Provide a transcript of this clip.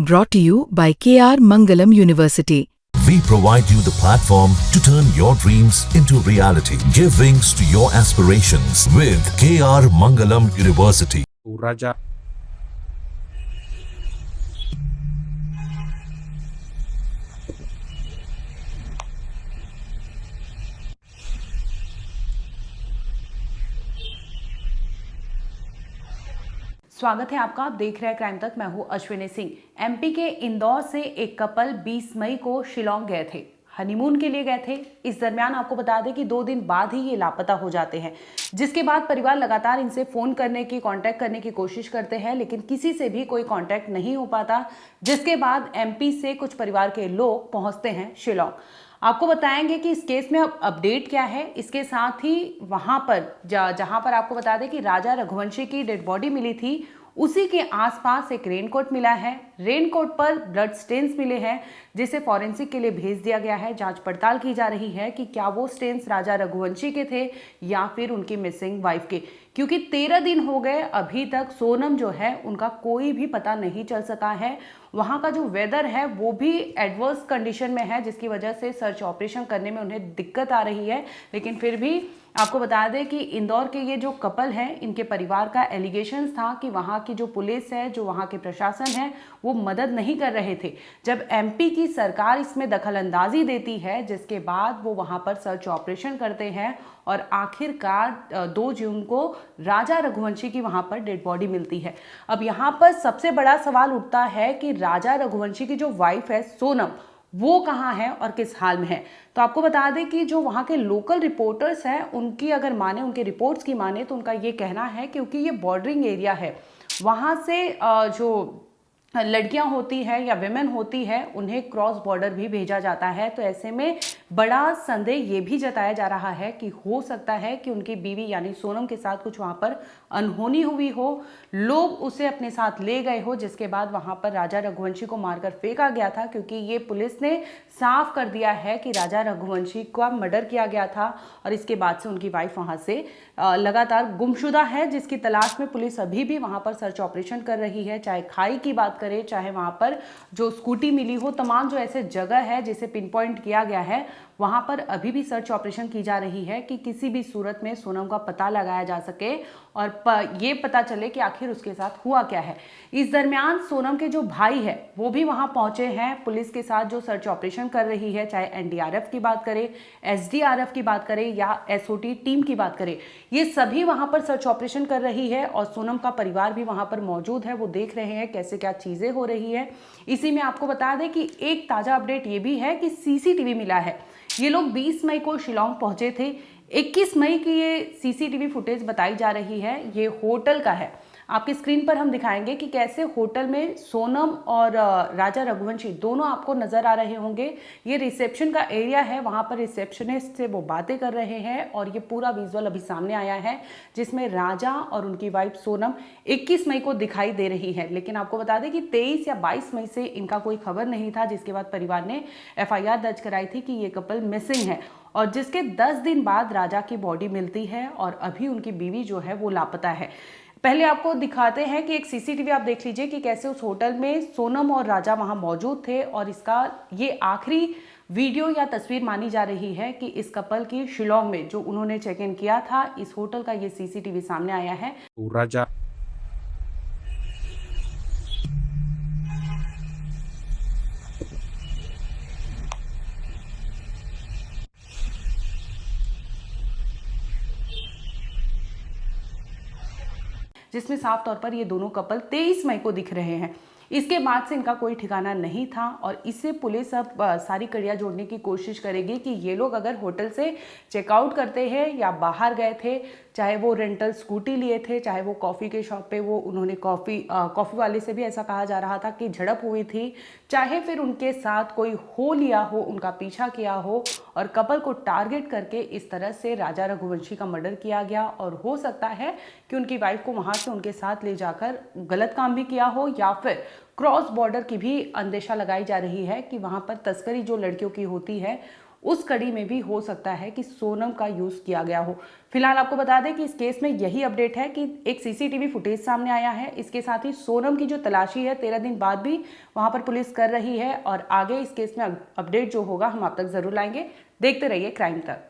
Brought to you by KR Mangalam University. We provide you the platform to turn your dreams into reality. Give wings to your aspirations with KR Mangalam University. राजा स्वागत है आपका। आप देख रहे हैं crime तक। मैं हूं अश्विनी सिंह। एमपी के इंदौर से एक कपल 20 मई को शिलोंग गए थे, हनीमून के लिए गए थे। इस दरमियान आपको बता दें कि 2 दिन बाद ही ये लापता हो जाते हैं, जिसके बाद परिवार लगातार इनसे फोन करने की, कांटेक्ट करने की कोशिश करते हैं, लेकिन किसी से भी कोई कांटेक्ट नहीं हो पाता। जिसके बाद एमपी से कुछ परिवार के लोग पहुंचते हैं शिलोंग। आपको बताएंगे कि इस केस में अब अपडेट क्या है। इसके साथ ही वहां पर जहां पर आपको बता दें कि राजा रघुवंशी की डेड बॉडी मिली थी, उसी के आसपास एक रेनकोट मिला है। रेनकोट पर ब्लड स्टेन्स मिले हैं, जिसे फॉरेंसिक के लिए भेज दिया गया है। जांच पड़ताल की जा रही है कि क्या वो स्टेन्स राजा रघुवंशी के थे या फिर उनकी मिसिंग वाइफ के, क्योंकि 13 दिन हो गए, अभी तक सोनम जो है उनका कोई भी पता नहीं चल सका है। वहाँ का जो वेदर है वो भी एडवर्स कंडीशन में है, जिसकी वजह से सर्च ऑपरेशन करने में उन्हें दिक्कत आ रही है। लेकिन फिर भी आपको बता दें कि इंदौर के ये जो कपल हैं, इनके परिवार का एलिगेशंस था कि वहाँ की जो पुलिस है, जो वहाँ के प्रशासन है, वो मदद नहीं कर रहे थे। जब एमपी की सरकार इसमें दखल अंदाजी देती है, जिसके बाद वो वहाँ पर सर्च ऑपरेशन करते हैं और आखिरकार 2 जून को राजा रघुवंशी की वहाँ पर डेड बॉडी मिलती है। अब यहाँ पर सबसे बड़ा सवाल उठता है कि राजा रघुवंशी की जो वाइफ है सोनम, वो कहाँ है और किस हाल में है। तो आपको बता दें कि जो वहाँ के लोकल रिपोर्टर्स हैं, उनकी अगर माने, उनके रिपोर्ट्स की माने, तो उनका ये कहना है क्योंकि ये बॉर्डरिंग एरिया है, वहाँ से जो लड़कियां होती है या विमेन होती है, उन्हें क्रॉस बॉर्डर भी भेजा जाता है। तो ऐसे में बड़ा संदेह ये भी जताया जा रहा है कि हो सकता है कि उनकी बीवी यानी सोनम के साथ कुछ वहां पर अनहोनी हुई हो, लोग उसे अपने साथ ले गए हो, जिसके बाद वहां पर राजा रघुवंशी को मारकर फेंका गया था। क्योंकि ये पुलिस ने साफ कर दिया है कि राजा रघुवंशी का मर्डर किया गया था और इसके बाद से उनकी वाइफ वहां से लगातार गुमशुदा है, जिसकी तलाश में पुलिस अभी भी वहां पर सर्च ऑपरेशन कर रही है। चाहे खाई की बात करें, चाहे वहां पर जो स्कूटी मिली हो, तमाम जो ऐसे जगह है जिसे पिन पॉइंट किया गया है, वहां पर अभी भी सर्च ऑपरेशन की जा रही है कि किसी भी सूरत में सोनम का पता लगाया जा सके और ये पता चले कि आखिर उसके साथ हुआ क्या है। इस दरमियान सोनम के जो भाई है वो भी वहां पहुंचे हैं पुलिस के साथ, जो सर्च ऑपरेशन कर रही है। चाहे एनडीआरएफ की बात करें, एसडीआरएफ की बात करें या एसओटी टीम की बात करें, ये सभी वहां पर सर्च ऑपरेशन कर रही है और सोनम का परिवार भी वहां पर मौजूद है। वो देख रहे हैं कैसे क्या चीजें हो रही है। इसी में आपको बता दें कि एक ताजा अपडेट ये भी है कि सीसीटीवी मिला है। ये लोग 20 मई को शिलोंग पहुंचे थे। 21 मई की ये सीसीटीवी फुटेज बताई जा रही है, ये होटल का है। आपकी स्क्रीन पर हम दिखाएंगे कि कैसे होटल में सोनम और राजा रघुवंशी दोनों आपको नजर आ रहे होंगे। ये रिसेप्शन का एरिया है, वहां पर रिसेप्शनिस्ट से वो बातें कर रहे हैं और ये पूरा विजुअल अभी सामने आया है, जिसमें राजा और उनकी वाइफ सोनम 21 मई को दिखाई दे रही है। लेकिन आपको बता दें कि 23 या 22 मई से इनका कोई खबर नहीं था, जिसके बाद परिवार ने एफआईआर दर्ज कराई थी कि ये कपल मिसिंग है और जिसके 10 दिन बाद राजा की बॉडी मिलती है और अभी उनकी बीवी जो है वो लापता है। पहले आपको दिखाते हैं कि एक सीसीटीवी आप देख लीजिए कि कैसे उस होटल में सोनम और राजा वहां मौजूद थे और इसका ये आखिरी वीडियो या तस्वीर मानी जा रही है कि इस कपल की शिलोंग में जो उन्होंने चेक इन किया था, इस होटल का ये सीसीटीवी सामने आया है। राजा जिसमें साफ तौर पर ये दोनों कपल 23 मई को दिख रहे हैं। इसके बाद से इनका कोई ठिकाना नहीं था और इससे पुलिस अब सारी कड़ियां जोड़ने की कोशिश करेगी कि ये लोग अगर होटल से चेकआउट करते हैं या बाहर गए थे, चाहे वो रेंटल स्कूटी लिए थे, चाहे वो कॉफ़ी के शॉप पे वो उन्होंने कॉफ़ी वाले से भी ऐसा कहा जा रहा था कि झड़प हुई थी, चाहे फिर उनके साथ कोई हो लिया हो, उनका पीछा किया हो और कपल को टारगेट करके इस तरह से राजा रघुवंशी का मर्डर किया गया। और हो सकता है कि उनकी वाइफ को वहाँ से उनके साथ ले जाकर गलत काम भी किया हो या फिर क्रॉस बॉर्डर की भी अंदेशा लगाई जा रही है कि वहाँ पर तस्करी जो लड़कियों की होती है उस कड़ी में भी हो सकता है कि सोनम का यूज किया गया हो। फिलहाल आपको बता दें कि इस केस में यही अपडेट है कि एक सीसीटीवी फुटेज सामने आया है। इसके साथ ही सोनम की जो तलाशी है 13 दिन बाद भी वहां पर पुलिस कर रही है और आगे इस केस में अपडेट जो होगा हम आप तक जरूर लाएंगे। देखते रहिए क्राइम तक।